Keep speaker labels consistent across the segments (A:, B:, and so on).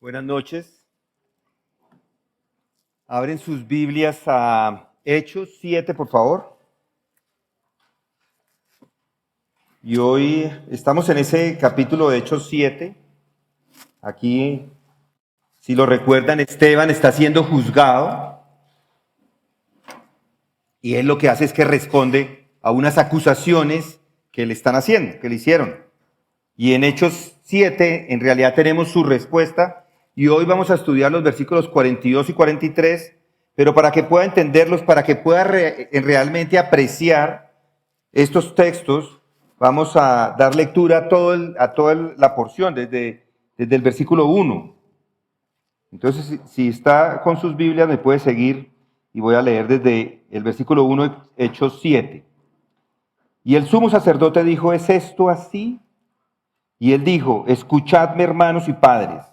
A: Buenas noches. Abren sus Biblias a Hechos 7, por favor. Y hoy estamos en ese capítulo de Hechos 7. Aquí, si lo recuerdan, Esteban está siendo juzgado. Y él lo que hace es que responde a unas acusaciones que le están haciendo, que le hicieron. Y en Hechos 7, en realidad tenemos su respuesta. Y hoy vamos a estudiar los versículos 42 y 43, pero para que pueda entenderlos, para que pueda realmente apreciar estos textos, vamos a dar lectura a toda la porción, desde el versículo 1. Entonces, si está con sus Biblias, me puede seguir y voy a leer desde el versículo 1, Hechos 7. Y el sumo sacerdote dijo, ¿es esto así? Y él dijo, escuchadme, hermanos y padres.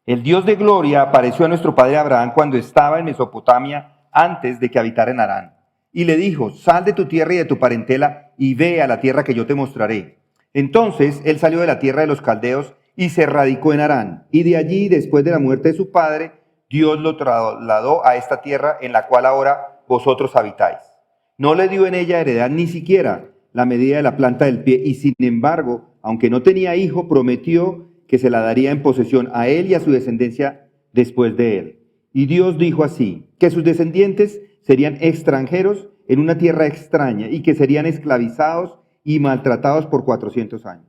A: El Dios de gloria apareció a nuestro padre Abraham cuando estaba en Mesopotamia antes de que habitara en Harán. Y le dijo, sal de tu tierra y de tu parentela y ve a la tierra que yo te mostraré. Entonces él salió de la tierra de los caldeos y se radicó en Harán. Y de allí, después de la muerte de su padre, Dios lo trasladó a esta tierra en la cual ahora vosotros habitáis. No le dio en ella heredad ni siquiera la medida de la planta del pie, y sin embargo, aunque no tenía hijo, prometió que se la daría en posesión a él y a su descendencia después de él. Y Dios dijo así, que sus descendientes serían extranjeros en una tierra extraña y que serían esclavizados y maltratados por 400 años.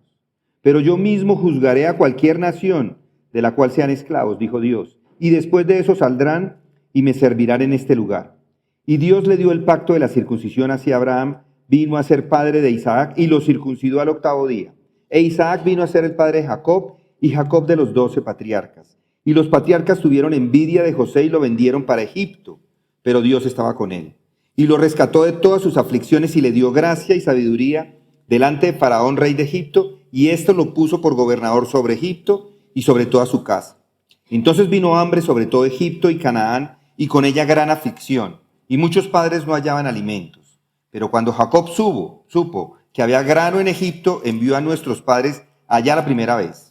A: Pero yo mismo juzgaré a cualquier nación de la cual sean esclavos, dijo Dios, y después de eso saldrán y me servirán en este lugar. Y Dios le dio el pacto de la circuncisión hacia Abraham, vino a ser padre de Isaac y lo circuncidó al 8º día. E Isaac vino a ser el padre de Jacob, y Jacob de los 12 patriarcas. Y los patriarcas tuvieron envidia de José y lo vendieron para Egipto, pero Dios estaba con él. Y lo rescató de todas sus aflicciones y le dio gracia y sabiduría delante de Faraón, rey de Egipto, y esto lo puso por gobernador sobre Egipto y sobre toda su casa. Entonces vino hambre sobre todo Egipto y Canaán, y con ella gran aflicción, y muchos padres no hallaban alimentos. Pero cuando Jacob supo que había grano en Egipto, envió a nuestros padres allá la primera vez.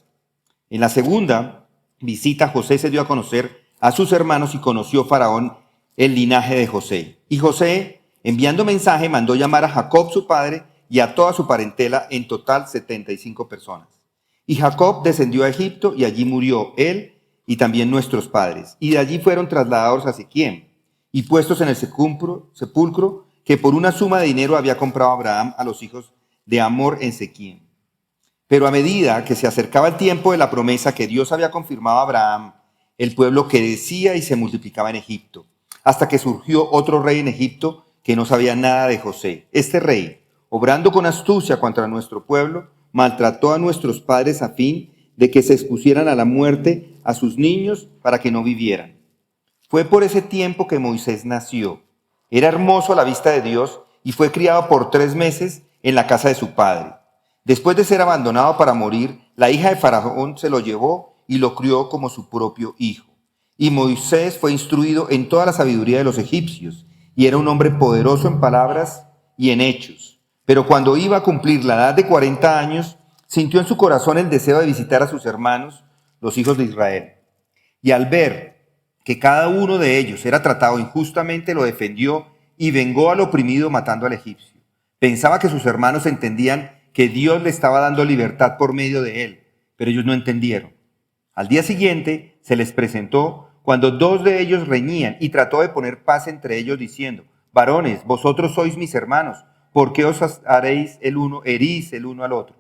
A: En la segunda visita, José se dio a conocer a sus hermanos y conoció Faraón el linaje de José. Y José, enviando mensaje, mandó llamar a Jacob su padre y a toda su parentela, en total 75 personas. Y Jacob descendió a Egipto y allí murió él y también nuestros padres. Y de allí fueron trasladados a Siquem y puestos en el sepulcro que por una suma de dinero había comprado Abraham a los hijos de Hamor en Siquem. Pero a medida que se acercaba el tiempo de la promesa que Dios había confirmado a Abraham, el pueblo crecía y se multiplicaba en Egipto, hasta que surgió otro rey en Egipto que no sabía nada de José. Este rey, obrando con astucia contra nuestro pueblo, maltrató a nuestros padres a fin de que se expusieran a la muerte a sus niños para que no vivieran. Fue por ese tiempo que Moisés nació. Era hermoso a la vista de Dios y fue criado por 3 meses en la casa de su padre. Después de ser abandonado para morir, la hija de Faraón se lo llevó y lo crió como su propio hijo. Y Moisés fue instruido en toda la sabiduría de los egipcios, y era un hombre poderoso en palabras y en hechos. Pero cuando iba a cumplir la edad de 40 años, sintió en su corazón el deseo de visitar a sus hermanos, los hijos de Israel. Y al ver que cada uno de ellos era tratado injustamente, lo defendió y vengó al oprimido matando al egipcio. Pensaba que sus hermanos entendían que Dios le estaba dando libertad por medio de él, pero ellos no entendieron. Al día siguiente se les presentó cuando 2 de ellos reñían y trató de poner paz entre ellos diciendo, varones, vosotros sois mis hermanos, ¿por qué os herís el uno al otro?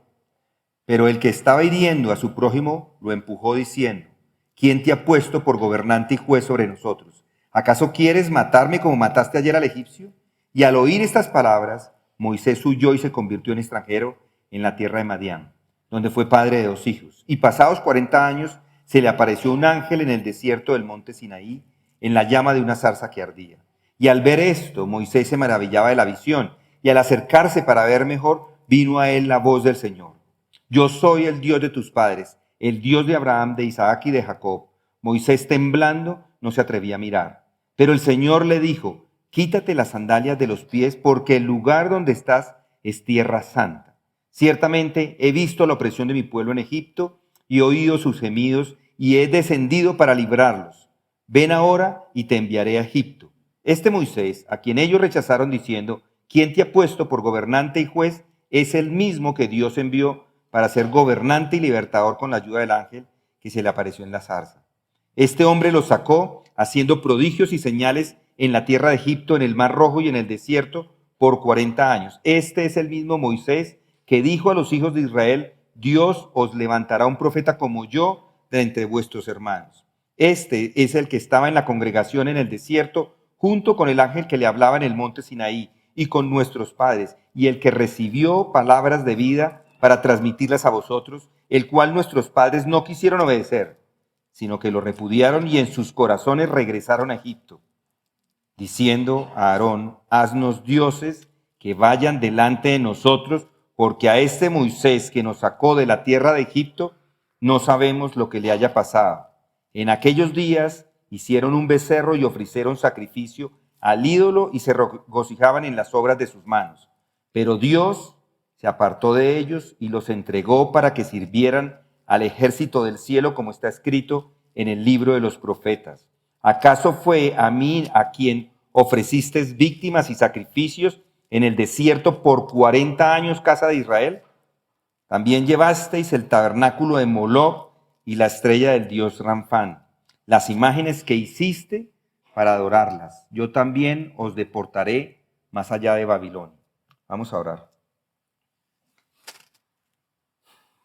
A: Pero el que estaba hiriendo a su prójimo lo empujó diciendo, ¿quién te ha puesto por gobernante y juez sobre nosotros? ¿Acaso quieres matarme como mataste ayer al egipcio? Y al oír estas palabras, Moisés huyó y se convirtió en extranjero en la tierra de Madián, donde fue padre de 2 hijos. Y pasados 40 años, se le apareció un ángel en el desierto del monte Sinaí, en la llama de una zarza que ardía. Y al ver esto, Moisés se maravillaba de la visión, y al acercarse para ver mejor, vino a él la voz del Señor. Yo soy el Dios de tus padres, el Dios de Abraham, de Isaac y de Jacob. Moisés, temblando, no se atrevía a mirar. Pero el Señor le dijo, quítate las sandalias de los pies, porque el lugar donde estás es tierra santa. Ciertamente he visto la opresión de mi pueblo en Egipto y oído sus gemidos y he descendido para librarlos. Ven ahora y te enviaré a Egipto. Este Moisés, a quien ellos rechazaron diciendo, ¿quién te ha puesto por gobernante y juez? Es el mismo que Dios envió para ser gobernante y libertador con la ayuda del ángel que se le apareció en la zarza. Este hombre los sacó haciendo prodigios y señales en la tierra de Egipto, en el Mar Rojo y en el desierto por 40 años. Este es el mismo Moisés que dijo a los hijos de Israel, Dios os levantará un profeta como yo de entre vuestros hermanos. Este es el que estaba en la congregación en el desierto, junto con el ángel que le hablaba en el monte Sinaí y con nuestros padres, y el que recibió palabras de vida para transmitirlas a vosotros, el cual nuestros padres no quisieron obedecer, sino que lo repudiaron y en sus corazones regresaron a Egipto, diciendo a Aarón, haznos dioses que vayan delante de nosotros, porque a este Moisés que nos sacó de la tierra de Egipto, no sabemos lo que le haya pasado. En aquellos días hicieron un becerro y ofrecieron sacrificio al ídolo y se regocijaban en las obras de sus manos. Pero Dios se apartó de ellos y los entregó para que sirvieran al ejército del cielo, como está escrito en el libro de los profetas. ¿Acaso fue a mí a quien ofrecisteis víctimas y sacrificios en el desierto por 40 años, casa de Israel? También llevasteis el tabernáculo de Moloc y la estrella del dios Ramfán, las imágenes que hiciste para adorarlas. Yo también os deportaré más allá de Babilonia. Vamos a orar.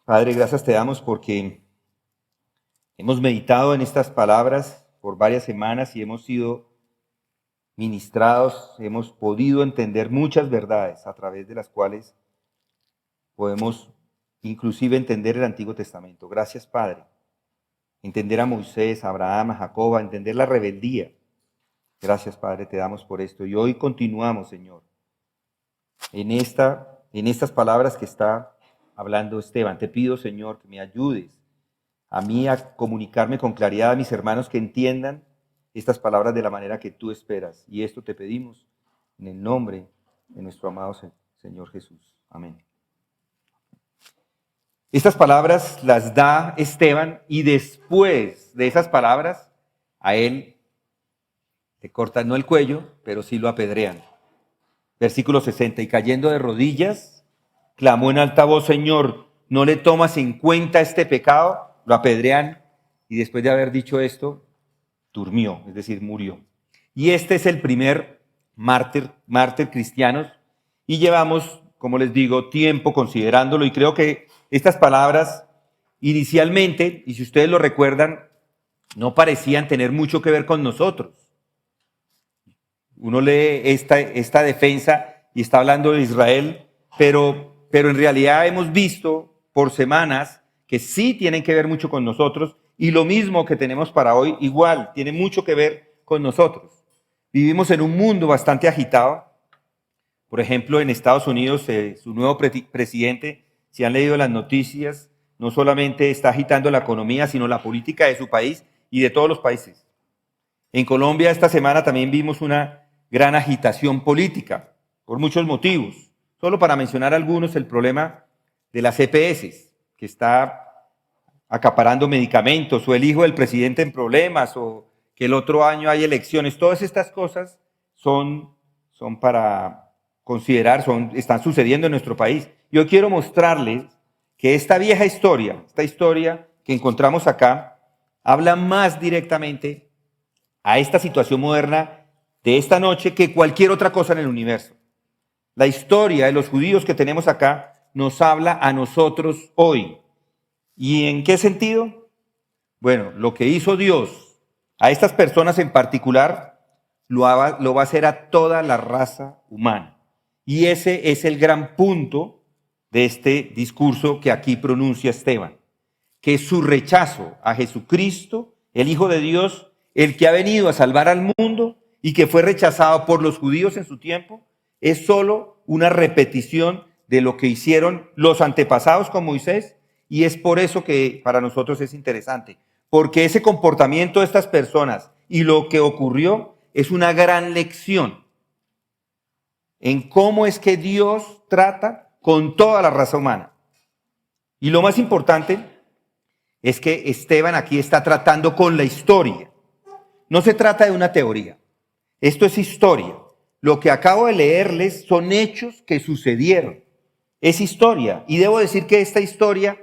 A: Padre, gracias te damos porque hemos meditado en estas palabras por varias semanas y hemos sido ministrados, hemos podido entender muchas verdades a través de las cuales podemos inclusive entender el Antiguo Testamento. Gracias, Padre. Entender a Moisés, a Abraham, a Jacob, a entender la rebeldía. Gracias, Padre, te damos por esto. Y hoy continuamos, Señor, en estas palabras que está hablando Esteban. Te pido, Señor, que me ayudes a mí a comunicarme con claridad a mis hermanos que entiendan estas palabras de la manera que tú esperas. Y esto te pedimos en el nombre de nuestro amado Señor Jesús. Amén. Estas palabras las da Esteban y después de esas palabras a él le cortan no el cuello, pero sí lo apedrean. Versículo 60, y cayendo de rodillas, clamó en alta voz, Señor, ¿no le tomas en cuenta este pecado? Lo apedrean y después de haber dicho esto, durmió, es decir, murió. Y este es el primer mártir cristiano y llevamos, como les digo, tiempo considerándolo y creo que estas palabras inicialmente, y si ustedes lo recuerdan, no parecían tener mucho que ver con nosotros. Uno lee esta defensa y está hablando de Israel, pero en realidad hemos visto por semanas que sí tienen que ver mucho con nosotros y lo mismo que tenemos para hoy igual tiene mucho que ver con nosotros. Vivimos en un mundo bastante agitado. Por ejemplo, en Estados Unidos, su nuevo presidente, si han leído las noticias, no solamente está agitando la economía, sino la política de su país y de todos los países. En Colombia esta semana también vimos una gran agitación política, por muchos motivos. Solo para mencionar algunos, el problema de las EPS, que está acaparando medicamentos, o el hijo del presidente en problemas, o que el otro año hay elecciones. Todas estas cosas son para considerar, están sucediendo en nuestro país. Yo quiero mostrarles que esta vieja historia, esta historia que encontramos acá, habla más directamente a esta situación moderna de esta noche que cualquier otra cosa en el universo. La historia de los judíos que tenemos acá nos habla a nosotros hoy. ¿Y en qué sentido? Bueno, lo que hizo Dios a estas personas en particular lo va a hacer a toda la raza humana. Y ese es el gran punto de este discurso que aquí pronuncia Esteban, que su rechazo a Jesucristo, el Hijo de Dios, el que ha venido a salvar al mundo y que fue rechazado por los judíos en su tiempo, es solo una repetición de lo que hicieron los antepasados con Moisés, y es por eso que para nosotros es interesante, porque ese comportamiento de estas personas y lo que ocurrió es una gran lección en cómo es que Dios trata con toda la raza humana. Y lo más importante es que Esteban aquí está tratando con la historia. No se trata de una teoría. Esto es historia. Lo que acabo de leerles son hechos que sucedieron. Es historia. Y debo decir que esta historia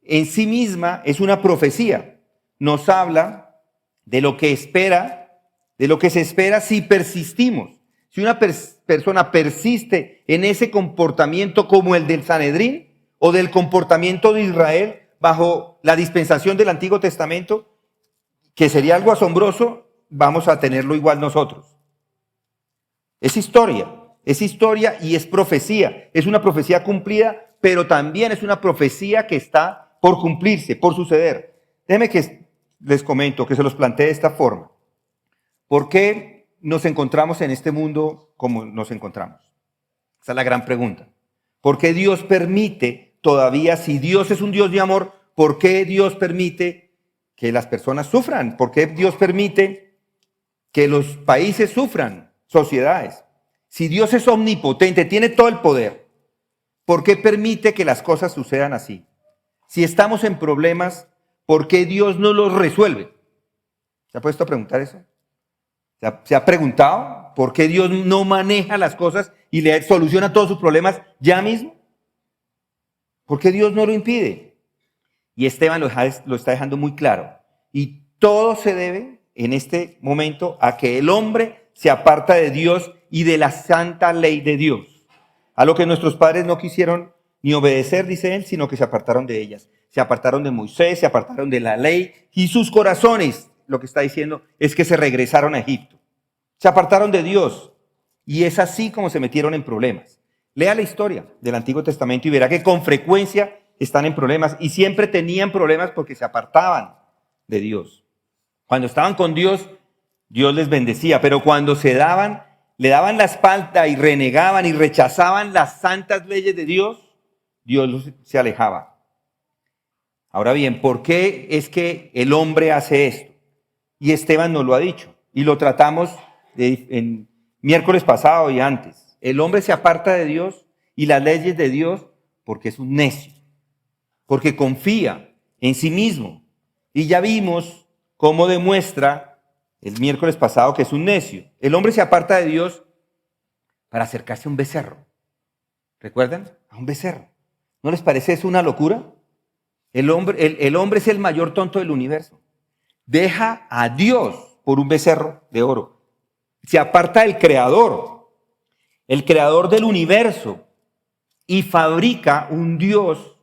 A: en sí misma es una profecía. Nos habla de lo que se espera si persistimos. Si una persona persiste en ese comportamiento como el del Sanedrín o del comportamiento de Israel bajo la dispensación del Antiguo Testamento, que sería algo asombroso, vamos a tenerlo igual nosotros. Es historia y es profecía. Es una profecía cumplida, pero también es una profecía que está por cumplirse, por suceder. Déjenme que les comento, que se los plantee de esta forma. ¿Por qué nos encontramos en este mundo como nos encontramos? Esa es la gran pregunta. ¿Por qué Dios permite todavía, si Dios es un Dios de amor, por qué Dios permite que las personas sufran? ¿Por qué Dios permite que los países sufran, sociedades? Si Dios es omnipotente, tiene todo el poder, ¿por qué permite que las cosas sucedan así? Si estamos en problemas, ¿por qué Dios no los resuelve? ¿Se ha puesto a preguntar eso? ¿Se ha preguntado por qué Dios no maneja las cosas y le soluciona todos sus problemas ya mismo? ¿Por qué Dios no lo impide? Y Esteban lo está dejando muy claro. Y todo se debe en este momento a que el hombre se aparta de Dios y de la santa ley de Dios. A lo que nuestros padres no quisieron ni obedecer, dice él, sino que se apartaron de ellas. Se apartaron de Moisés, se apartaron de la ley y sus corazones, lo que está diciendo, es que se regresaron a Egipto. Se apartaron de Dios y es así como se metieron en problemas. Lea la historia del Antiguo Testamento y verá que con frecuencia están en problemas y siempre tenían problemas porque se apartaban de Dios. Cuando estaban con Dios, Dios les bendecía, pero cuando le daban la espalda y renegaban y rechazaban las santas leyes de Dios, Dios se alejaba. Ahora bien, ¿por qué es que el hombre hace esto? Y Esteban nos lo ha dicho y lo tratamos en miércoles pasado y antes. El hombre se aparta de Dios y las leyes de Dios porque es un necio, porque confía en sí mismo. Y ya vimos cómo demuestra el miércoles pasado que es un necio. El hombre se aparta de Dios para acercarse a un becerro. ¿Recuerdan? A un becerro. ¿No les parece eso una locura? El hombre es el mayor tonto del universo. Deja a Dios por un becerro de oro. Se aparta del Creador, el Creador del universo, y fabrica un Dios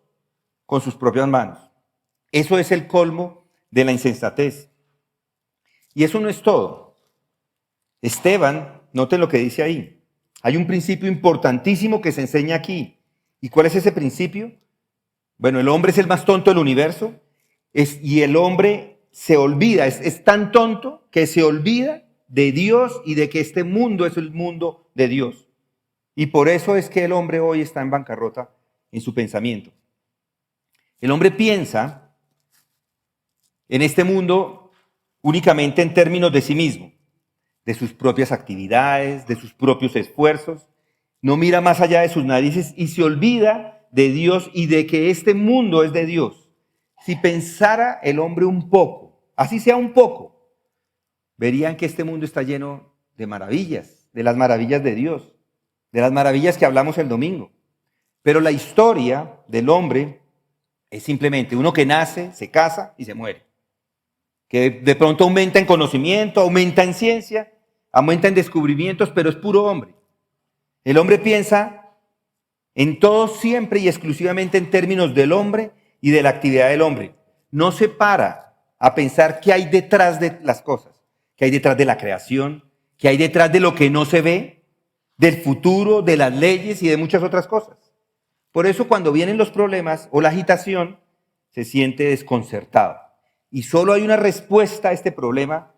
A: con sus propias manos. Eso es el colmo de la insensatez. Y eso no es todo. Esteban, noten lo que dice ahí. Hay un principio importantísimo que se enseña aquí. ¿Y cuál es ese principio? Bueno, el hombre es el más tonto del universo y el hombre se olvida, es tan tonto que se olvida de Dios y de que este mundo es el mundo de Dios. Y por eso es que el hombre hoy está en bancarrota en su pensamiento. El hombre piensa en este mundo únicamente en términos de sí mismo, de sus propias actividades, de sus propios esfuerzos. No mira más allá de sus narices y se olvida de Dios y de que este mundo es de Dios. Si pensara el hombre un poco, así sea un poco, verían que este mundo está lleno de maravillas, de las maravillas de Dios, de las maravillas que hablamos el domingo. Pero la historia del hombre es simplemente uno que nace, se casa y se muere. Que de pronto aumenta en conocimiento, aumenta en ciencia, aumenta en descubrimientos, pero es puro hombre. El hombre piensa en todo siempre y exclusivamente en términos del hombre y de la actividad del hombre. No se para a pensar qué hay detrás de las cosas, qué hay detrás de la creación, qué hay detrás de lo que no se ve, del futuro, de las leyes y de muchas otras cosas. Por eso cuando vienen los problemas o la agitación, se siente desconcertado. Y solo hay una respuesta a este problema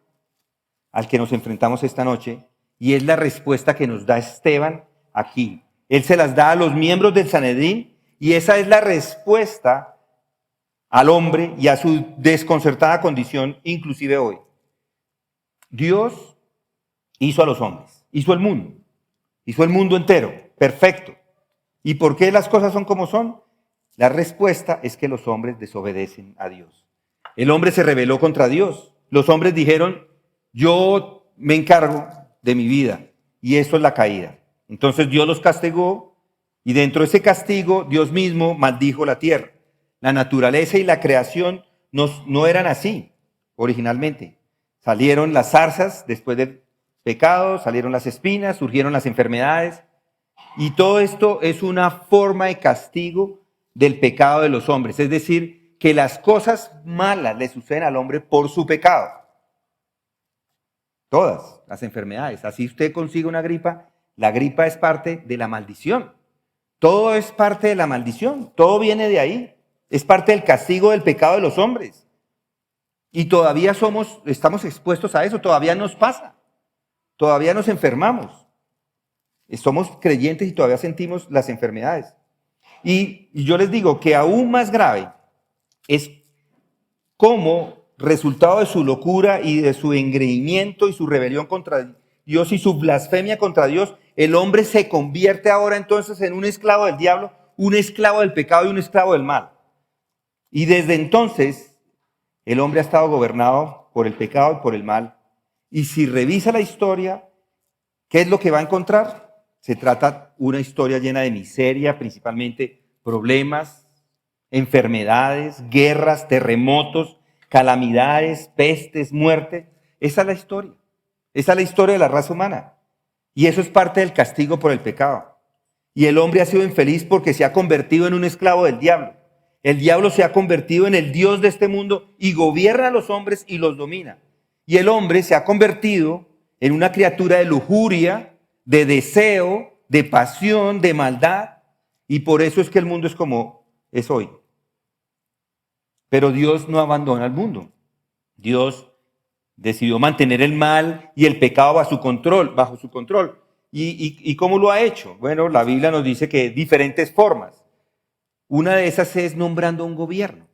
A: al que nos enfrentamos esta noche, y es la respuesta que nos da Esteban aquí. Él se las da a los miembros del Sanedrín, y esa es la respuesta al hombre y a su desconcertada condición, inclusive hoy. Dios hizo a los hombres, hizo el mundo entero, perfecto. ¿Y por qué las cosas son como son? La respuesta es que los hombres desobedecen a Dios. El hombre se rebeló contra Dios. Los hombres dijeron, yo me encargo de mi vida. Y eso es la caída. Entonces Dios los castigó y dentro de ese castigo Dios mismo maldijo la tierra. La naturaleza y la creación no eran así originalmente. Salieron las zarzas después del pecado, salieron las espinas, surgieron las enfermedades. Y todo esto es una forma de castigo del pecado de los hombres. Es decir, que las cosas malas le suceden al hombre por su pecado. Todas las enfermedades. Así usted consigue una gripa, la gripa es parte de la maldición. Todo es parte de la maldición. Todo viene de ahí. Es parte del castigo del pecado de los hombres. Y todavía estamos expuestos a eso. Todavía nos pasa. Todavía nos enfermamos. Somos creyentes y todavía sentimos las enfermedades. Y yo les digo que aún más grave es cómo resultado de su locura y de su engreimiento y su rebelión contra Dios y su blasfemia contra Dios, el hombre se convierte ahora entonces en un esclavo del diablo, un esclavo del pecado y un esclavo del mal. Y desde entonces el hombre ha estado gobernado por el pecado y por el mal. Y si revisa la historia, ¿qué es lo que va a encontrar? Se trata una historia llena de miseria, principalmente problemas, enfermedades, guerras, terremotos, calamidades, pestes, muerte. Esa es la historia. Esa es la historia de la raza humana. Y eso es parte del castigo por el pecado. Y el hombre ha sido infeliz porque se ha convertido en un esclavo del diablo. El diablo se ha convertido en el Dios de este mundo y gobierna a los hombres y los domina. Y el hombre se ha convertido en una criatura de lujuria, de deseo, de pasión, de maldad. Y por eso es que el mundo es como es hoy. Pero Dios no abandona al mundo. Dios decidió mantener el mal y el pecado bajo su control. ¿Y cómo lo ha hecho? Bueno, la Biblia nos dice que diferentes formas. Una de esas es nombrando un gobierno.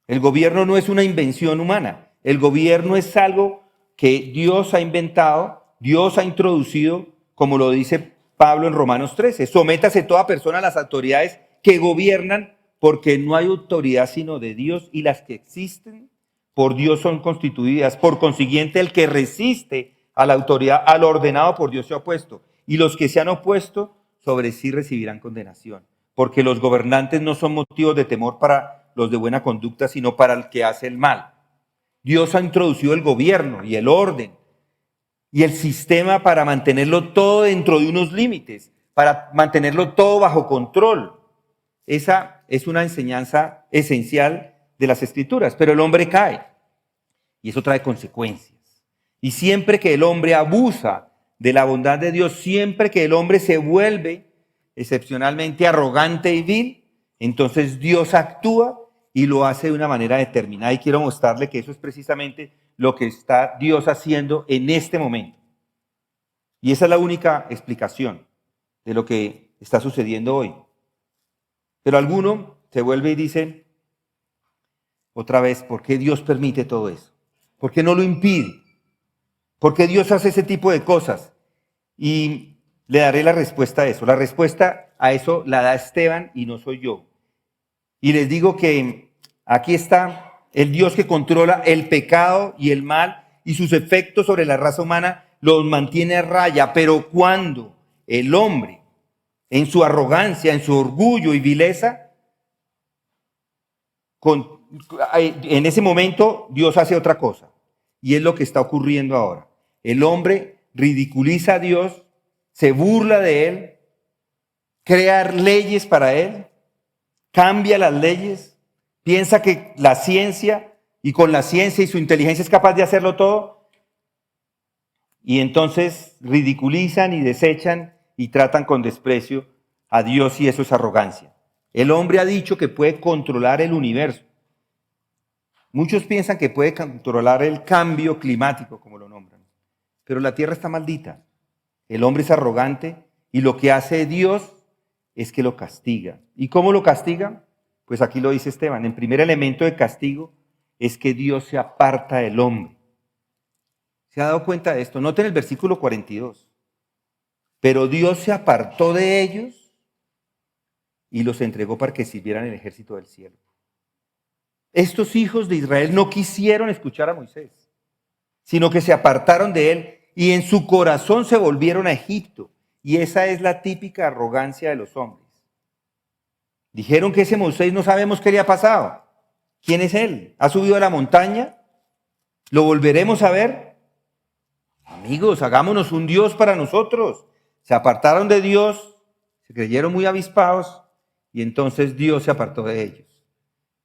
A: El gobierno no es una invención humana. El gobierno es algo que Dios ha inventado, Dios ha introducido, como lo dice Pablo en Romanos 13. Sométase toda persona a las autoridades que gobiernan, porque no hay autoridad sino de Dios, y las que existen por Dios son constituidas. Por consiguiente, el que resiste a la autoridad, al ordenado por Dios se ha opuesto. Y los que se han opuesto sobre sí recibirán condenación. Porque los gobernantes no son motivos de temor para los de buena conducta, sino para el que hace el mal. Dios ha introducido el gobierno y el orden y el sistema para mantenerlo todo dentro de unos límites, para mantenerlo todo bajo control. Esa es una enseñanza esencial de las Escrituras, pero el hombre cae y eso trae consecuencias. Y siempre que el hombre abusa de la bondad de Dios, siempre que el hombre se vuelve excepcionalmente arrogante y vil, entonces Dios actúa y lo hace de una manera determinada. Y quiero mostrarle que eso es precisamente lo que está Dios haciendo en este momento. Y esa es la única explicación de lo que está sucediendo hoy. Pero alguno se vuelve y dice, otra vez, ¿por qué Dios permite todo eso? ¿Por qué no lo impide? ¿Por qué Dios hace ese tipo de cosas? Y le daré la respuesta a eso. La respuesta a eso la da Esteban y no soy yo. Y les digo que aquí está el Dios que controla el pecado y el mal y sus efectos sobre la raza humana los mantiene a raya. Pero cuando el hombre, en su arrogancia, en su orgullo y vileza, en ese momento Dios hace otra cosa. Y es lo que está ocurriendo ahora. El hombre ridiculiza a Dios, se burla de él, crea leyes para él, cambia las leyes, piensa que la ciencia y con la ciencia y su inteligencia es capaz de hacerlo todo. Y entonces ridiculizan y desechan y tratan con desprecio a Dios y eso es arrogancia. El hombre ha dicho que puede controlar el universo. Muchos piensan que puede controlar el cambio climático, como lo nombran. Pero la tierra está maldita. El hombre es arrogante y lo que hace Dios es que lo castiga. ¿Y cómo lo castiga? Pues aquí lo dice Esteban. El primer elemento de castigo es que Dios se aparta del hombre. ¿Se ha dado cuenta de esto? Noten el versículo 42. Pero Dios se apartó de ellos y los entregó para que sirvieran el ejército del cielo. Estos hijos de Israel no quisieron escuchar a Moisés, sino que se apartaron de él y en su corazón se volvieron a Egipto. Y esa es la típica arrogancia de los hombres. Dijeron que ese Moisés no sabemos qué le ha pasado. ¿Quién es él? ¿Ha subido a la montaña? ¿Lo volveremos a ver? Amigos, hagámonos un Dios para nosotros. Se apartaron de Dios, se creyeron muy avispados y entonces Dios se apartó de ellos.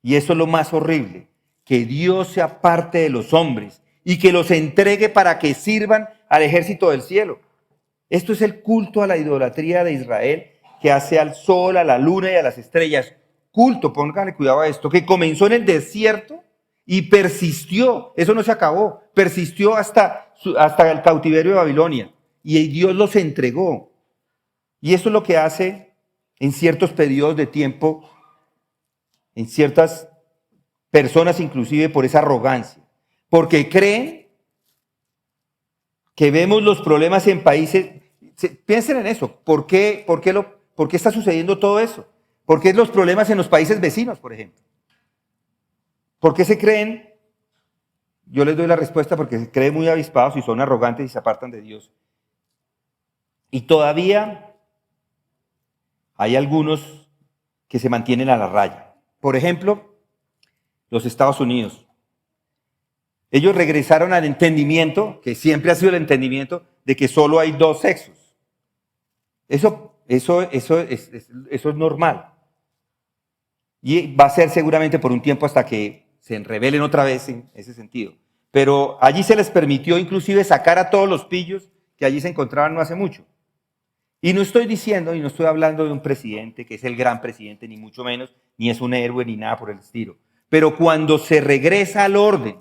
A: Y eso es lo más horrible, que Dios se aparte de los hombres y que los entregue para que sirvan al ejército del cielo. Esto es el culto a la idolatría de Israel, que hace al sol, a la luna y a las estrellas. Culto, póngale cuidado a esto, que comenzó en el desierto y persistió. Eso no se acabó, persistió hasta el cautiverio de Babilonia. Y Dios los entregó. Y eso es lo que hace en ciertos periodos de tiempo, en ciertas personas inclusive por esa arrogancia. Porque creen que vemos los problemas en países. Piensen en eso. ¿Por qué está sucediendo todo eso? ¿Por qué los problemas en los países vecinos, por ejemplo? ¿Por qué se creen? Yo les doy la respuesta porque se creen muy avispados y son arrogantes y se apartan de Dios. Y todavía hay algunos que se mantienen a la raya. Por ejemplo, los Estados Unidos. Ellos regresaron al entendimiento, que siempre ha sido el entendimiento, de que solo hay dos sexos. Eso es normal. Y va a ser seguramente por un tiempo hasta que se rebelen otra vez en ese sentido. Pero allí se les permitió inclusive sacar a todos los pillos que allí se encontraban no hace mucho. Y no estoy diciendo, y no estoy hablando de un presidente que es el gran presidente, ni mucho menos, ni es un héroe, ni nada por el estilo. Pero cuando se regresa al orden,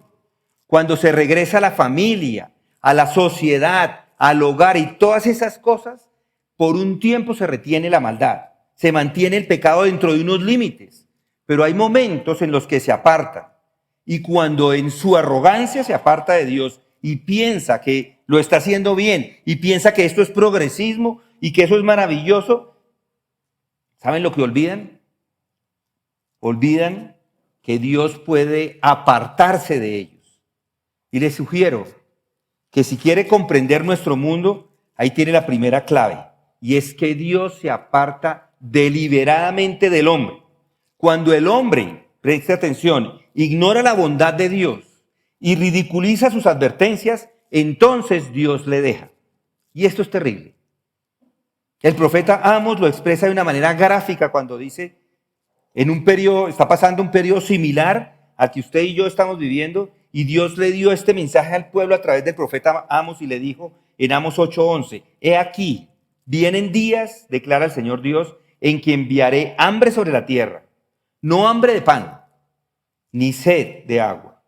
A: cuando se regresa a la familia, a la sociedad, al hogar y todas esas cosas, por un tiempo se retiene la maldad, se mantiene el pecado dentro de unos límites, pero hay momentos en los que se aparta. Y cuando en su arrogancia se aparta de Dios y piensa que lo está haciendo bien y piensa que esto es progresismo y que eso es maravilloso, ¿saben lo que olvidan? Olvidan que Dios puede apartarse de ellos. Y les sugiero que si quiere comprender nuestro mundo, ahí tiene la primera clave. Y es que Dios se aparta deliberadamente del hombre. Cuando el hombre, preste atención, ignora la bondad de Dios y ridiculiza sus advertencias, entonces Dios le deja. Y esto es terrible. El profeta Amos lo expresa de una manera gráfica cuando dice, está pasando un periodo similar al que usted y yo estamos viviendo, y Dios le dio este mensaje al pueblo a través del profeta Amos y le dijo en Amos 8:11, he aquí, vienen días, declara el Señor Dios, en que enviaré hambre sobre la tierra, no hambre de pan, ni sed de agua,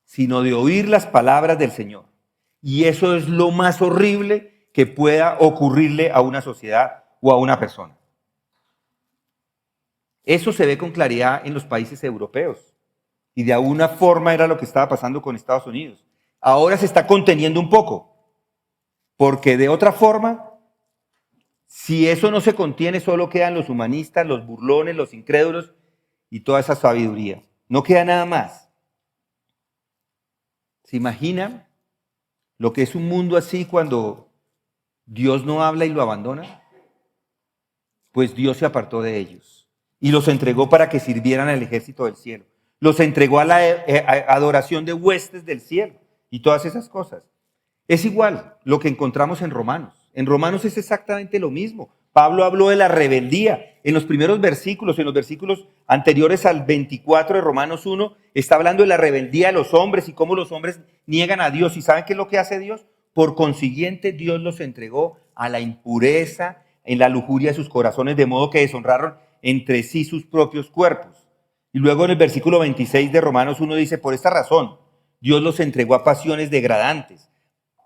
A: sino de oír las palabras del Señor. Y eso es lo más horrible que pueda ocurrirle a una sociedad o a una persona. Eso se ve con claridad en los países europeos. Y de alguna forma era lo que estaba pasando con Estados Unidos. Ahora se está conteniendo un poco, porque de otra forma, si eso no se contiene, solo quedan los humanistas, los burlones, los incrédulos y toda esa sabiduría. No queda nada más. ¿Se imaginan lo que es un mundo así cuando Dios no habla y lo abandona? Pues Dios se apartó de ellos y los entregó para que sirvieran al ejército del cielo. Los entregó a la adoración de huestes del cielo y todas esas cosas. Es igual lo que encontramos en Romanos. En Romanos es exactamente lo mismo. Pablo habló de la rebeldía. En los primeros versículos, en los versículos anteriores al 24 de Romanos 1, está hablando de la rebeldía de los hombres y cómo los hombres niegan a Dios. ¿Y saben qué es lo que hace Dios? Por consiguiente, Dios los entregó a la impureza, en la lujuria de sus corazones, de modo que deshonraron entre sí sus propios cuerpos. Y luego en el versículo 26 de Romanos 1 dice, por esta razón, Dios los entregó a pasiones degradantes,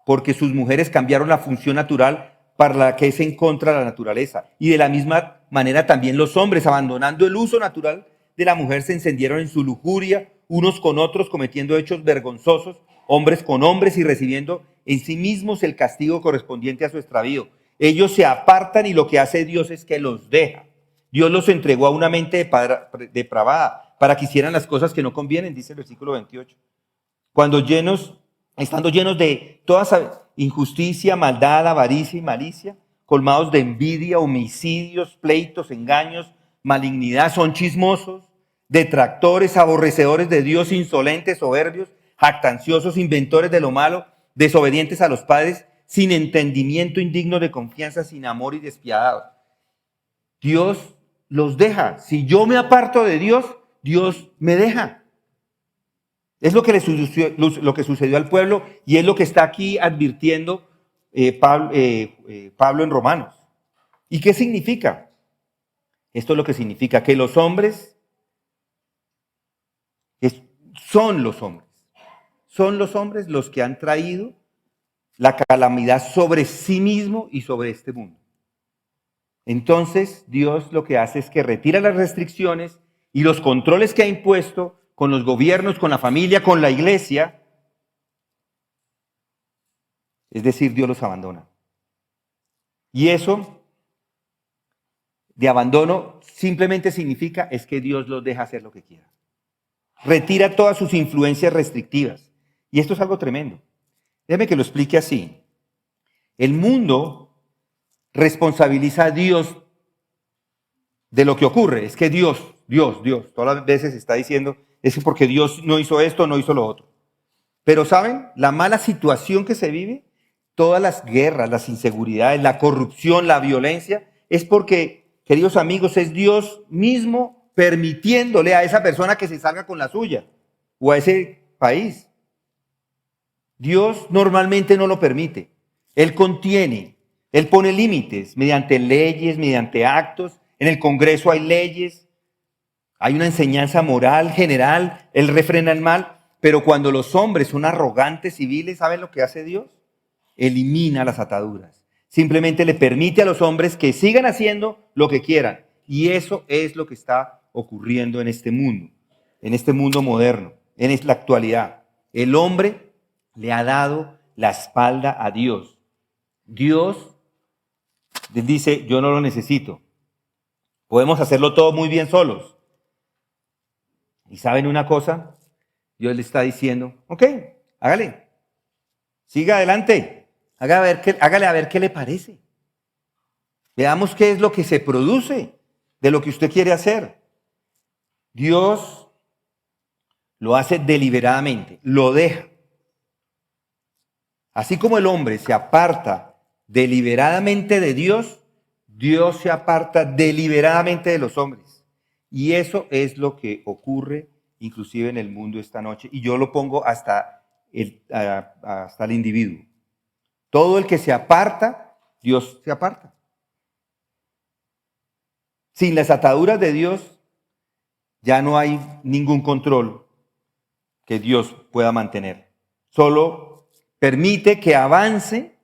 A: porque sus mujeres cambiaron la función natural para la que es en contra de la naturaleza. Y de la misma manera también los hombres, abandonando el uso natural de la mujer, se encendieron en su lujuria, unos con otros, cometiendo hechos vergonzosos, hombres con hombres y recibiendo en sí mismos el castigo correspondiente a su extravío. Ellos se apartan y lo que hace Dios es que los deja. Dios los entregó a una mente depravada para que hicieran las cosas que no convienen, dice el versículo 28. Estando llenos de toda injusticia, maldad, avaricia y malicia, colmados de envidia, homicidios, pleitos, engaños, malignidad, son chismosos, detractores, aborrecedores de Dios, insolentes, soberbios, jactanciosos, inventores de lo malo, desobedientes a los padres, sin entendimiento, indignos de confianza, sin amor y despiadados. Dios los deja. Si yo me aparto de Dios, Dios me deja. Es lo que sucedió al pueblo y es lo que está aquí advirtiendo Pablo en Romanos. ¿Y qué significa? Esto es lo que significa que los hombres son los hombres los que han traído la calamidad sobre sí mismo y sobre este mundo. Entonces Dios lo que hace es que retira las restricciones y los controles que ha impuesto con los gobiernos, con la familia, con la iglesia. Es decir, Dios los abandona. Y eso de abandono simplemente significa es que Dios los deja hacer lo que quiera. Retira todas sus influencias restrictivas. Y esto es algo tremendo. Déjame que lo explique así. El mundo responsabiliza a Dios de lo que ocurre. Es que Dios, todas las veces está diciendo, es porque Dios no hizo esto, no hizo lo otro. Pero ¿saben? La mala situación que se vive, todas las guerras, las inseguridades, la corrupción, la violencia, es porque, queridos amigos, es Dios mismo permitiéndole a esa persona que se salga con la suya o a ese país. Dios normalmente no lo permite. Él contiene, Él pone límites mediante leyes, mediante actos. En el Congreso hay leyes, hay una enseñanza moral general, Él refrena el mal, pero cuando los hombres son arrogantes, civiles, ¿saben lo que hace Dios? Elimina las ataduras. Simplemente le permite a los hombres que sigan haciendo lo que quieran. Y eso es lo que está ocurriendo en este mundo moderno, en la actualidad. El hombre le ha dado la espalda a Dios. Dios dice, yo no lo necesito. Podemos hacerlo todo muy bien solos. ¿Y saben una cosa? Dios le está diciendo, ok, hágale. Siga adelante. Hágale a ver qué le parece. Veamos qué es lo que se produce de lo que usted quiere hacer. Dios lo hace deliberadamente, lo deja. Así como el hombre se aparta deliberadamente de Dios, Dios se aparta deliberadamente de los hombres. Y eso es lo que ocurre inclusive en el mundo esta noche. Y yo lo pongo hasta el individuo. Todo el que se aparta, Dios se aparta. Sin las ataduras de Dios, ya no hay ningún control que Dios pueda mantener. Solo permite que avance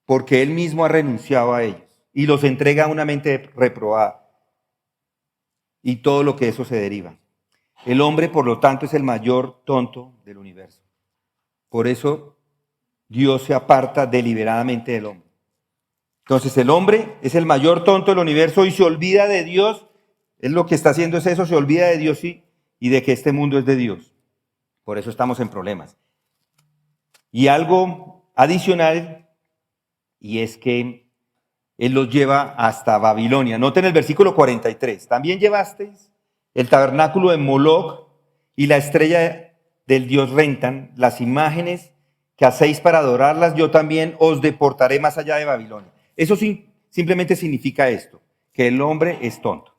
A: porque Él mismo ha renunciado a ellos y los entrega a una mente reprobada y todo lo que eso se deriva. El hombre, por lo tanto, es el mayor tonto del universo. Por eso Dios se aparta deliberadamente del hombre. Entonces el hombre es el mayor tonto del universo y se olvida de Dios. Él lo que está haciendo es eso, se olvida de Dios y de que este mundo es de Dios. Por eso estamos en problemas. Y algo adicional, y es que Él los lleva hasta Babilonia. Noten el versículo 43. También llevasteis el tabernáculo de Moloch y la estrella del dios Rentan, las imágenes que hacéis para adorarlas, yo también os deportaré más allá de Babilonia. Eso simplemente significa esto, que el hombre es tonto.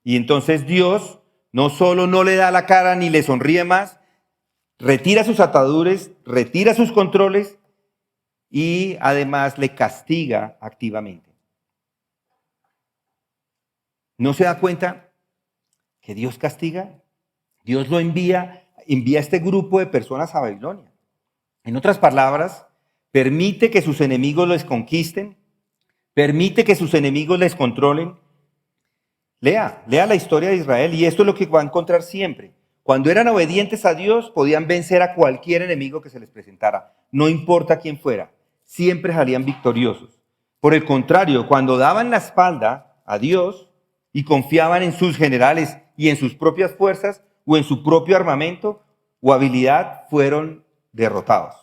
A: Y entonces Dios no solo no le da la cara ni le sonríe más, retira sus ataduras, retira sus controles y además le castiga activamente. ¿No se da cuenta que Dios castiga? Dios lo envía a este grupo de personas a Babilonia. En otras palabras, permite que sus enemigos les conquisten, permite que sus enemigos les controlen. Lea la historia de Israel y esto es lo que va a encontrar siempre. Cuando eran obedientes a Dios, podían vencer a cualquier enemigo que se les presentara, no importa quién fuera, siempre salían victoriosos. Por el contrario, cuando daban la espalda a Dios, y confiaban en sus generales y en sus propias fuerzas o en su propio armamento o habilidad, fueron derrotados.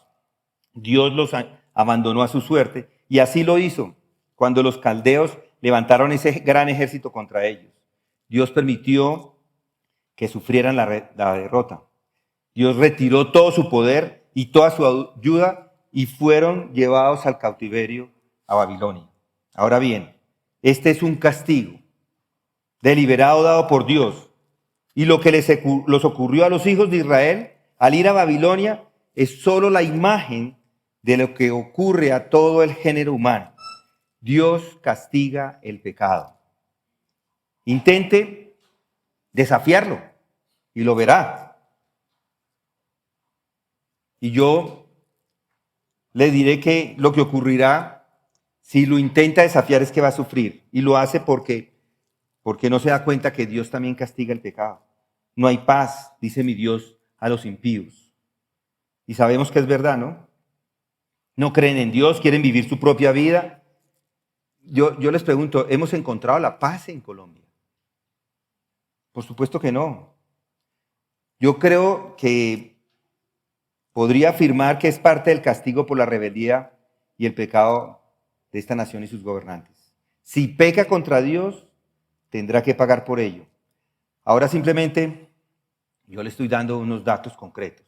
A: Dios los abandonó a su suerte y así lo hizo cuando los caldeos levantaron ese gran ejército contra ellos. Dios permitió que sufrieran la derrota. Dios retiró todo su poder y toda su ayuda y fueron llevados al cautiverio a Babilonia. Ahora bien, este es un castigo deliberado dado por Dios. Y lo que les ocurrió a los hijos de Israel al ir a Babilonia es solo la imagen de lo que ocurre a todo el género humano. Dios castiga el pecado. Intente desafiarlo y lo verá. Y yo le diré que lo que ocurrirá si lo intenta desafiar es que va a sufrir. Y lo hace porque no se da cuenta que Dios también castiga el pecado. No hay paz, dice mi Dios, a los impíos. Y sabemos que es verdad, ¿no? No creen en Dios, quieren vivir su propia vida. Yo les pregunto, ¿hemos encontrado la paz en Colombia? Por supuesto que no. Yo creo que podría afirmar que es parte del castigo por la rebeldía y el pecado de esta nación y sus gobernantes. Si peca contra Dios, tendrá que pagar por ello. Ahora simplemente yo le estoy dando unos datos concretos.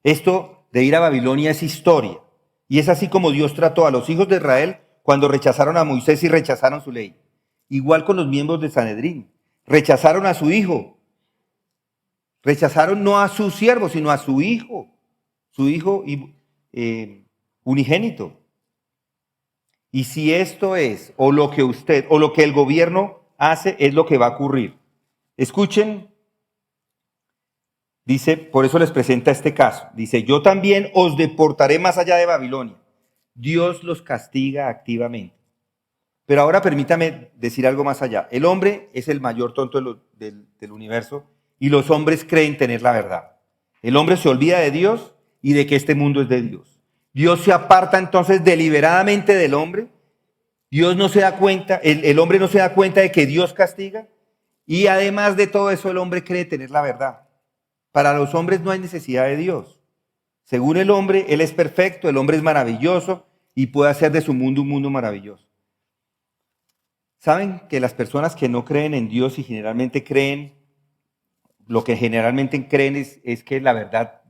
A: Esto de ir a Babilonia es historia. Y es así como Dios trató a los hijos de Israel cuando rechazaron a Moisés y rechazaron su ley. Igual con los miembros de Sanedrín. Rechazaron a su hijo. Rechazaron no a su siervo, sino a su hijo unigénito. Y si esto es, o lo que usted, o lo que el gobierno hace, es lo que va a ocurrir. Escuchen, dice, por eso les presenta este caso. Dice, yo también os deportaré más allá de Babilonia. Dios los castiga activamente. Pero ahora permítame decir algo más allá. El hombre es el mayor tonto del universo y los hombres creen tener la verdad. El hombre se olvida de Dios y de que este mundo es de Dios. Dios se aparta entonces deliberadamente del hombre. Dios no se da cuenta, el hombre no se da cuenta de que Dios castiga. Y además de todo eso, el hombre cree tener la verdad. Para los hombres no hay necesidad de Dios. Según el hombre, Él es perfecto, el hombre es maravilloso y puede hacer de su mundo un mundo maravilloso. ¿Saben que las personas que no creen en Dios y generalmente creen, lo que generalmente creen es que la verdad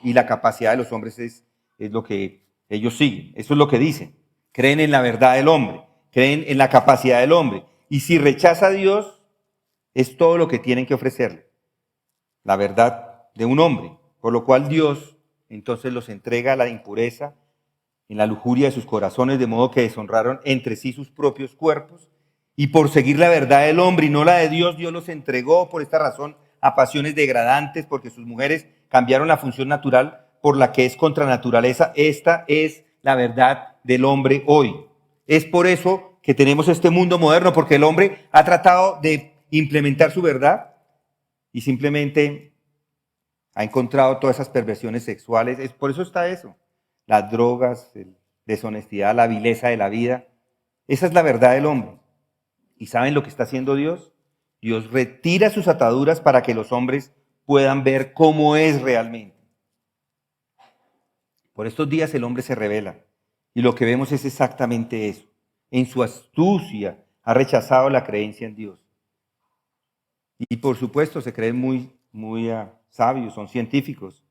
A: y la capacidad de los hombres es lo que ellos siguen? Eso es lo que dicen. Creen en la verdad del hombre, creen en la capacidad del hombre. Y si rechaza a Dios, es todo lo que tienen que ofrecerle. La verdad de un hombre. Por lo cual Dios entonces los entrega a la impureza, en la lujuria de sus corazones, de modo que deshonraron entre sí sus propios cuerpos. Y por seguir la verdad del hombre y no la de Dios, Dios los entregó por esta razón a pasiones degradantes, porque sus mujeres cambiaron la función natural por la que es contra naturaleza. Esta es la verdad del hombre hoy. Es por eso que tenemos este mundo moderno, porque el hombre ha tratado de implementar su verdad y simplemente ha encontrado todas esas perversiones sexuales. Por eso está eso. Las drogas, la deshonestidad, la vileza de la vida. Esa es la verdad del hombre. ¿Y saben lo que está haciendo Dios? Dios retira sus ataduras para que los hombres puedan ver cómo es realmente. Por estos días el hombre se revela y lo que vemos es exactamente eso. En su astucia ha rechazado la creencia en Dios. Y por supuesto se creen muy sabios, son científicos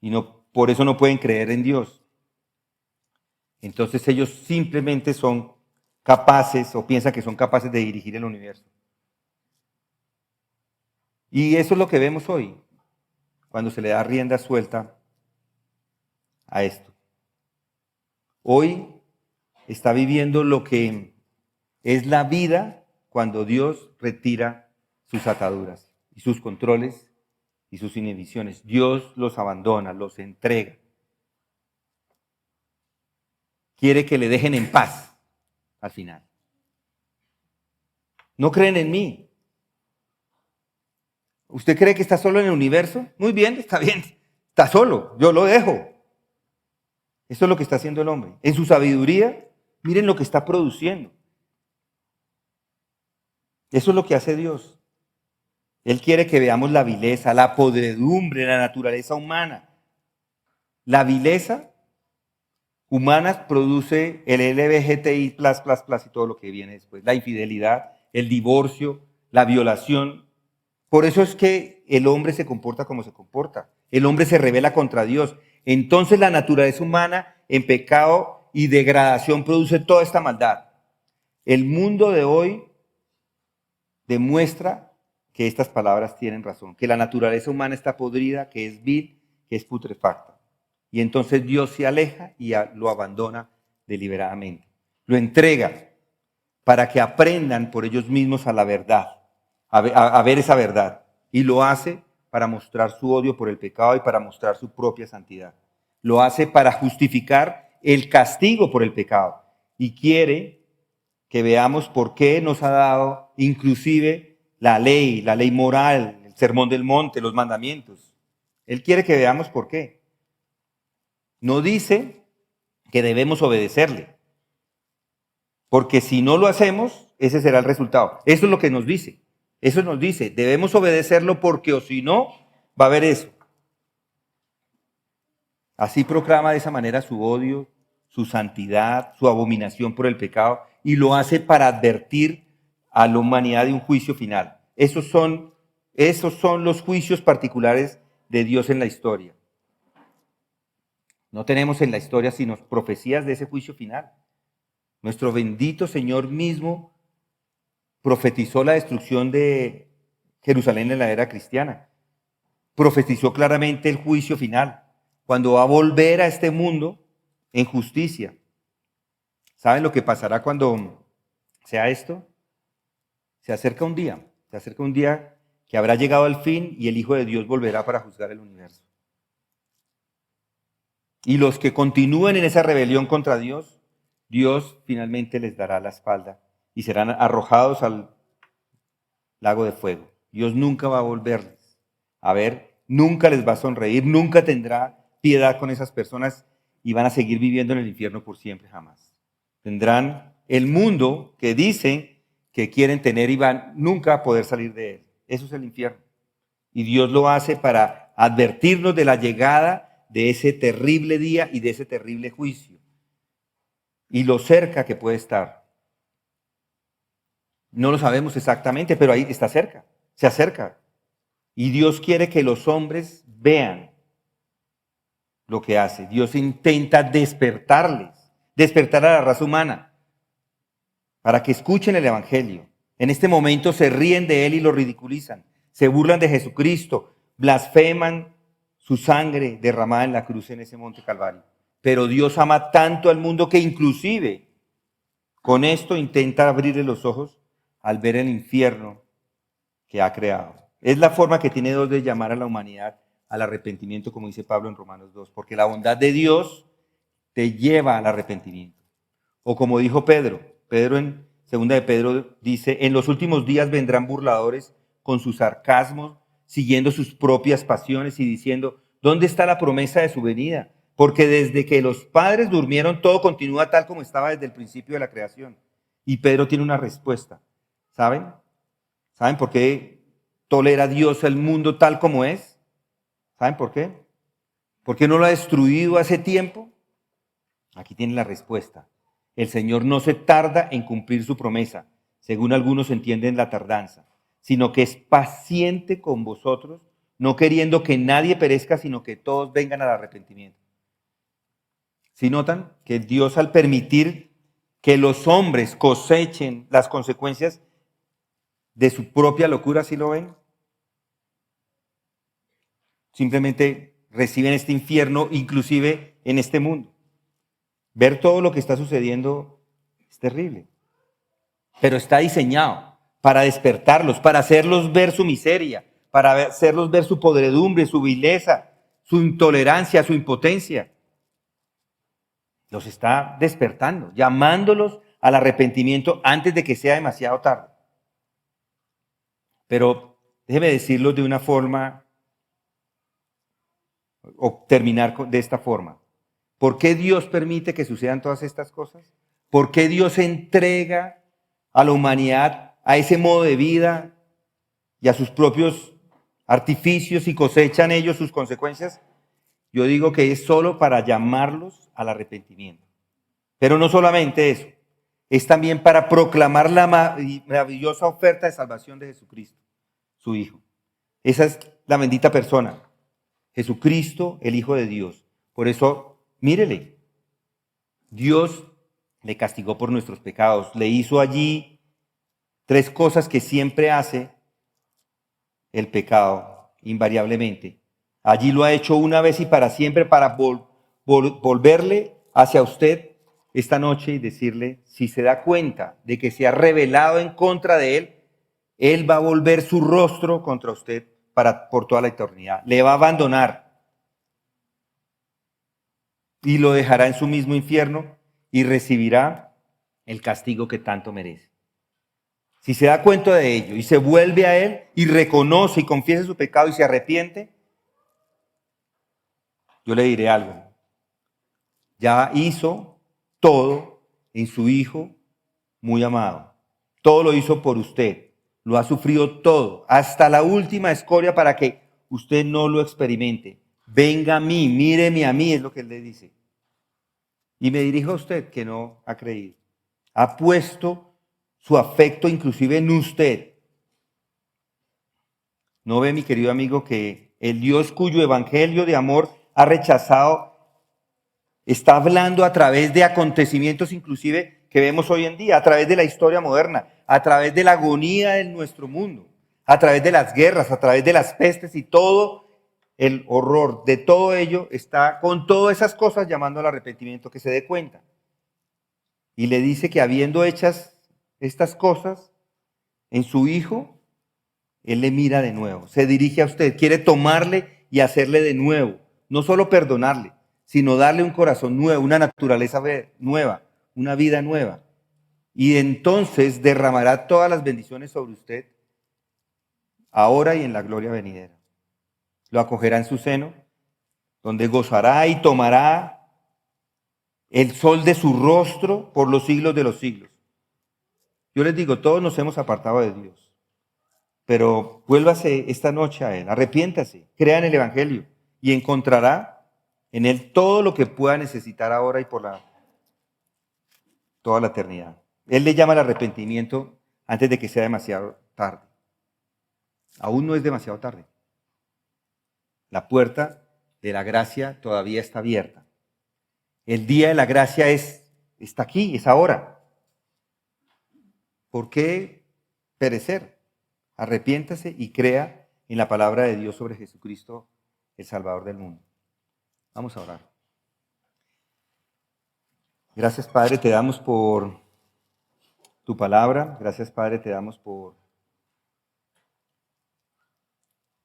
A: y por eso no pueden creer en Dios. Entonces ellos simplemente son capaces o piensan que son capaces de dirigir el universo. Y eso es lo que vemos hoy, cuando se le da rienda suelta a esto. Hoy está viviendo lo que es la vida cuando Dios retira sus ataduras y sus controles y sus inhibiciones. Dios los abandona, los entrega. Quiere que le dejen en paz al final. No creen en mí. ¿Usted cree que está solo en el universo? Muy bien, está bien. Está solo, yo lo dejo. Eso es lo que está haciendo el hombre. En su sabiduría, miren lo que está produciendo. Eso es lo que hace Dios. Él quiere que veamos la vileza, la podredumbre, la naturaleza humana. La vileza humana produce el LGBTI++ y todo lo que viene después. La infidelidad, el divorcio, la violación. Por eso es que el hombre se comporta como se comporta. El hombre se rebela contra Dios. Entonces la naturaleza humana en pecado y degradación produce toda esta maldad. El mundo de hoy demuestra que estas palabras tienen razón, que la naturaleza humana está podrida, que es vil, que es putrefacta. Y entonces Dios se aleja y lo abandona deliberadamente. Lo entrega para que aprendan por ellos mismos a la verdad, a ver esa verdad. Y lo hace para mostrar su odio por el pecado y para mostrar su propia santidad. Lo hace para justificar el castigo por el pecado. Y quiere que veamos por qué nos ha dado inclusive la ley moral, el sermón del monte, los mandamientos. Él quiere que veamos por qué. No dice que debemos obedecerle, porque si no lo hacemos, ese será el resultado. Eso es lo que nos dice. Eso nos dice, debemos obedecerlo porque o si no, va a haber eso. Así proclama de esa manera su odio, su santidad, su abominación por el pecado, y lo hace para advertir a la humanidad de un juicio final. Esos son los juicios particulares de Dios en la historia. No tenemos en la historia sino profecías de ese juicio final. Nuestro bendito Señor mismo profetizó la destrucción de Jerusalén en la era cristiana. Profetizó claramente el juicio final, cuando va a volver a este mundo en justicia. ¿Saben lo que pasará cuando sea esto? Se acerca un día que habrá llegado al fin y el Hijo de Dios volverá para juzgar el universo. Y los que continúen en esa rebelión contra Dios, Dios finalmente les dará la espalda y serán arrojados al lago de fuego. Dios nunca va a volverles a ver, nunca les va a sonreír, nunca tendrá piedad con esas personas y van a seguir viviendo en el infierno por siempre, jamás. Tendrán el mundo que dicen que quieren tener y van nunca a poder salir de él. Eso es el infierno. Y Dios lo hace para advertirnos de la llegada de ese terrible día y de ese terrible juicio. Y lo cerca que puede estar. No lo sabemos exactamente, pero ahí está cerca, se acerca. Y Dios quiere que los hombres vean lo que hace. Dios intenta despertar a la raza humana, para que escuchen el Evangelio. En este momento se ríen de él y lo ridiculizan. Se burlan de Jesucristo, blasfeman su sangre derramada en la cruz en ese monte Calvario. Pero Dios ama tanto al mundo que inclusive con esto intenta abrirle los ojos al ver el infierno que ha creado. Es la forma que tiene Dios de llamar a la humanidad al arrepentimiento, como dice Pablo en Romanos 2, porque la bondad de Dios te lleva al arrepentimiento. O como dijo Pedro en segunda de Pedro dice, en los últimos días vendrán burladores con sus sarcasmos, siguiendo sus propias pasiones y diciendo, ¿dónde está la promesa de su venida? Porque desde que los padres durmieron, todo continúa tal como estaba desde el principio de la creación. Y Pedro tiene una respuesta. ¿Saben? ¿Saben por qué tolera Dios el mundo tal como es? ¿Saben por qué? ¿Por qué no lo ha destruido hace tiempo? Aquí tienen la respuesta. El Señor no se tarda en cumplir su promesa, según algunos entienden la tardanza, sino que es paciente con vosotros, no queriendo que nadie perezca, sino que todos vengan al arrepentimiento. ¿Sí notan que Dios, al permitir que los hombres cosechen las consecuencias de su propia locura, ¿sí lo ven? Simplemente reciben este infierno, inclusive en este mundo. Ver todo lo que está sucediendo es terrible, pero está diseñado para despertarlos, para hacerlos ver su miseria, para hacerlos ver su podredumbre, su vileza, su intolerancia, su impotencia. Los está despertando, llamándolos al arrepentimiento antes de que sea demasiado tarde. Pero déjeme decirlo de una forma, o terminar de esta forma. ¿Por qué Dios permite que sucedan todas estas cosas? ¿Por qué Dios entrega a la humanidad a ese modo de vida y a sus propios artificios y cosechan ellos sus consecuencias, yo digo que es solo para llamarlos al arrepentimiento. Pero no solamente eso, es también para proclamar la maravillosa oferta de salvación de Jesucristo, su Hijo. Esa es la bendita persona, Jesucristo, el Hijo de Dios. Por eso, mírele, Dios le castigó por nuestros pecados, le hizo allí 3 cosas que siempre hace el pecado, invariablemente. Allí lo ha hecho una vez y para siempre para volverle hacia usted esta noche y decirle, si se da cuenta de que se ha rebelado en contra de él va a volver su rostro contra usted por toda la eternidad. Le va a abandonar y lo dejará en su mismo infierno y recibirá el castigo que tanto merece. Si se da cuenta de ello y se vuelve a él y reconoce y confiesa su pecado y se arrepiente, yo le diré algo. Ya hizo todo en su Hijo muy amado. Todo lo hizo por usted. Lo ha sufrido todo, hasta la última escoria para que usted no lo experimente. Venga a mí, míreme a mí, es lo que él le dice. Y me dirijo a usted que no ha creído. Ha puesto su afecto inclusive en usted. ¿No ve, mi querido amigo, que el Dios cuyo evangelio de amor ha rechazado está hablando a través de acontecimientos inclusive que vemos hoy en día, a través de la historia moderna, a través de la agonía de nuestro mundo, a través de las guerras, a través de las pestes y todo el horror de todo ello está con todas esas cosas llamando al arrepentimiento, que se dé cuenta? Y le dice que habiendo hechas estas cosas en su Hijo, Él le mira de nuevo, se dirige a usted, quiere tomarle y hacerle de nuevo, no solo perdonarle, sino darle un corazón nuevo, una naturaleza nueva, una vida nueva. Y entonces derramará todas las bendiciones sobre usted, ahora y en la gloria venidera. Lo acogerá en su seno, donde gozará y tomará el sol de su rostro por los siglos de los siglos. Yo les digo, todos nos hemos apartado de Dios, pero vuélvase esta noche a Él, arrepiéntase, crea en el Evangelio y encontrará en Él todo lo que pueda necesitar ahora y por toda la eternidad. Él le llama al arrepentimiento antes de que sea demasiado tarde. Aún no es demasiado tarde. La puerta de la gracia todavía está abierta. El día de la gracia está aquí, es ahora. ¿Por qué perecer? Arrepiéntase y crea en la palabra de Dios sobre Jesucristo, el Salvador del mundo. Vamos a orar. Gracias, Padre, te damos por tu palabra. Gracias, Padre, te damos por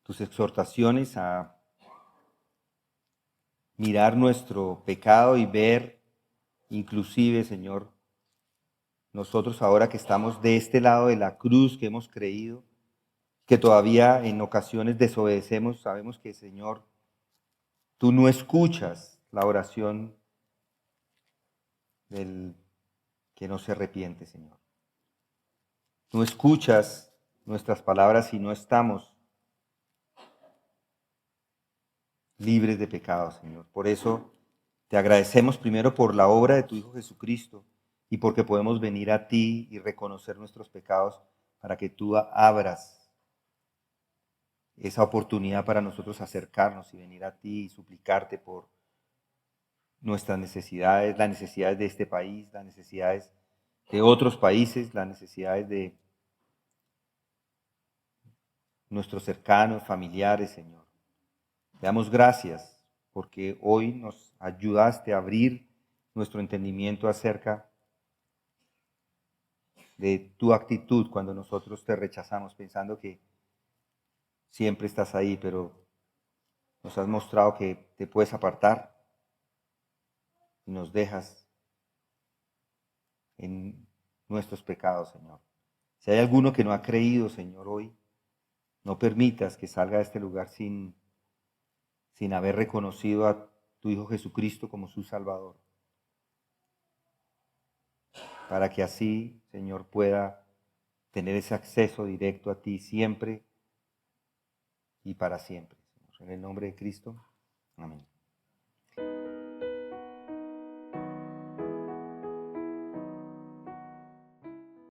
A: tus exhortaciones a mirar nuestro pecado y ver, inclusive, Señor, nosotros ahora que estamos de este lado de la cruz, que hemos creído, que todavía en ocasiones desobedecemos, sabemos que, Señor, tú no escuchas la oración del que no se arrepiente, Señor. No escuchas nuestras palabras si no estamos libres de pecado, Señor. Por eso te agradecemos primero por la obra de tu Hijo Jesucristo y porque podemos venir a ti y reconocer nuestros pecados para que tú abras esa oportunidad para nosotros acercarnos y venir a ti y suplicarte por nuestras necesidades, las necesidades de este país, las necesidades de otros países, las necesidades de nuestros cercanos, familiares, Señor. Te damos gracias porque hoy nos ayudaste a abrir nuestro entendimiento acerca de tu actitud cuando nosotros te rechazamos pensando que siempre estás ahí, pero nos has mostrado que te puedes apartar y nos dejas en nuestros pecados, Señor. Si hay alguno que no ha creído, Señor, hoy, no permitas que salga de este lugar sin haber reconocido a tu Hijo Jesucristo como su Salvador. Para que así, Señor, pueda tener ese acceso directo a ti siempre y para siempre. En el nombre de Cristo. Amén.